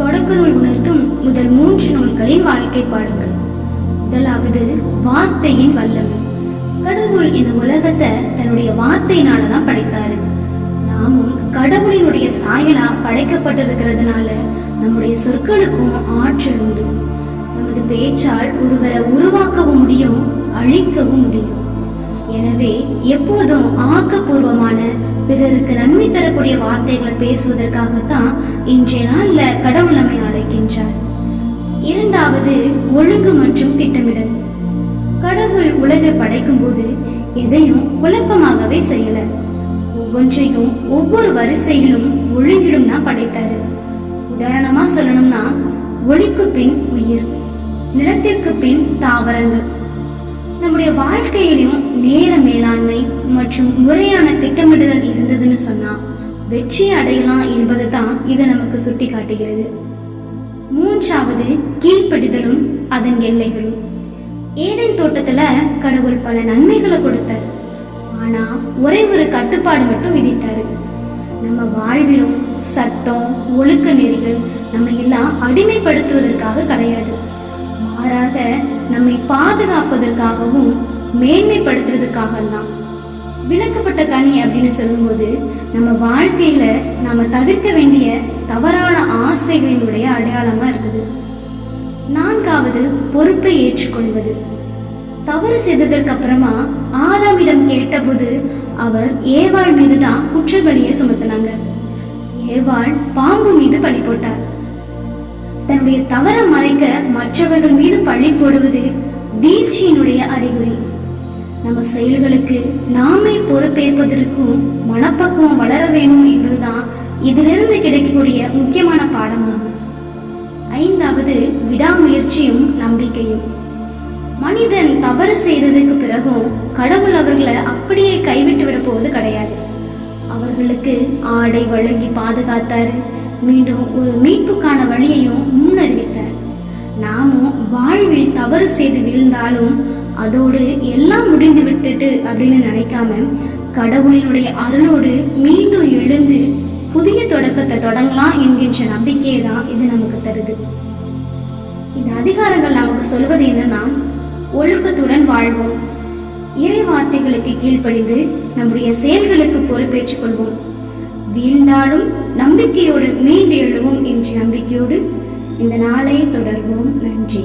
தொடக்க நூல் உணர்த்தும் முதல் 3 நூல்களின் வாழ்க்கை பாடங்கள். முதலாவது வார்த்தையின் வல்லமை. கடவுள் இந்த உலகத்தை தன்னுடைய வார்த்தையினாலதான் படைத்தாரு. நாமும் கடவுளினுடைய சாயலா படைக்கப்பட்டிருக்கிறதுனால நம்முடைய சொற்களுக்கும் ஆற்றல் உண்டு. நமது பேச்சால் ஒருவரை உருவாக்கவும் முடியும், அழிக்கவும் முடியும். எனவே எப்போதும் ஆக்கப்பூர்வமான, பிறருக்கு நன்மை தரக்கூடிய வார்த்தைகளை பேசுவதற்காகத்தான் இன்றைய நாள்ல கடவுள் நம்மை அழைக்கின்றார். இரண்டாவது ஒழுங்கு மற்றும் திட்டமிடல். கடவுள் உலகை படைக்கும் போது எதையும் குழப்பமாகவே செய்யல. ஒவ்வொன்றையும் ஒவ்வொரு வரிசையிலும் ஒழுங்கிலும் தான் படைத்தாரு. உதாரணமா சொல்லணும்னா, ஒளிக்கு பின் உயிர், நிலத்திற்கு பின் தாவரங்கள். நம்முடைய வாழ்க்கையிலும் நேர மேலாண்மை மற்றும் முறையான திட்டமிடுதல் இருந்ததுன்னு சொன்னா வெற்றி அடையலாம் என்பதை தான் இது நமக்கு சுட்டி காட்டுகிறது. மூன்றாவது கீழ்ப்படிதலும் அதன் எல்லைகளும். ஏதேன் தோட்டத்துல கடவுள் பல நன்மைகளை கொடுத்தார். ஆனா ஒரே ஒரு கட்டுப்பாடு மட்டும் விதித்தாரு. நம்ம வாழ்விலும் சட்டம் ஒழுக்க நெறிகள் நம்ம எல்லாம் அடிமைப்படுத்துவதற்காக கிடையாது. மாறாக நம்மை பாதுகாப்பதற்காகவும் மேன்மைப்படுத்துறதுக்காக தான். விளக்கப்பட்ட கனி அப்படின்னு சொல்லும்போது நம்ம வாழ்க்கையில நாம தவிர்க்க வேண்டிய தவறான ஆசைகளினுடைய அடையாளமா இருக்குது. நான்காவது பொறுப்பை ஏற்றுக்கொள்வது. தவறு செய்ததற்கு அப்புறமா ஆதாமிடம் கேட்டபோது அவர் ஏவாள் மீதுதான் குற்றப்பழியை சுமத்தினாங்க. ஏவாள் பாம்பு மீது பழி போட்டார். தன்னுடைய தவற மறைக்க மற்றவர்கள் மீது பழி போடுவது வீழ்ச்சியினுடைய அறிகுறி. நம்ம செயல்களுக்கு நாமே பொறுப்பேற்பதற்கும் மனப்பக்குவம் வளர வேணும் என்பதுதான் இதிலிருந்து கிடைக்கக்கூடிய முக்கியமான பாடமாகும். ஐந்தாவது விடாமுயற்சியும் நம்பிக்கையும். மனிதன் தவறு செய்ததுக்கு பிறகும் கடவுள் அவர்களை அப்படியே கைவிட்டு விட போவது கிடையாது. அவர்களுக்கு ஆடை வழங்கி பாதுகாத்தாரு. மீண்டும் ஒரு மீட்புக்கான வழியையும் முன்னறிவித்தார். நாமும் வாழ்வில் தவறு செய்து வீழ்ந்தாலும் அதோடு எல்லாம் முடிந்து விட்டுட்டு அப்படின்னு நினைக்காம கடவுளினுடைய அருளோடு மீண்டும் எழுந்து புதிய தொடக்கத்தை தொடங்கலாம் என்கின்ற நம்பிக்கையை தான் இது நமக்கு தருது. இந்த அதிகாரங்கள் நமக்கு சொல்வது என்னன்னா, ஒழுக்கத்துடன் வாழ்வோம், இறை வார்த்தைகளுக்கு கீழ்ப்படிந்து நம்முடைய செயல்களுக்கு பொறுப்பேற்றுக் கொள்வோம், வீழ்ந்தாலும் நம்பிக்கையோடு மீண்டு எழுவோம் என்ற நம்பிக்கையோடு இந்த நாளை தொடர்வோம். நன்றி.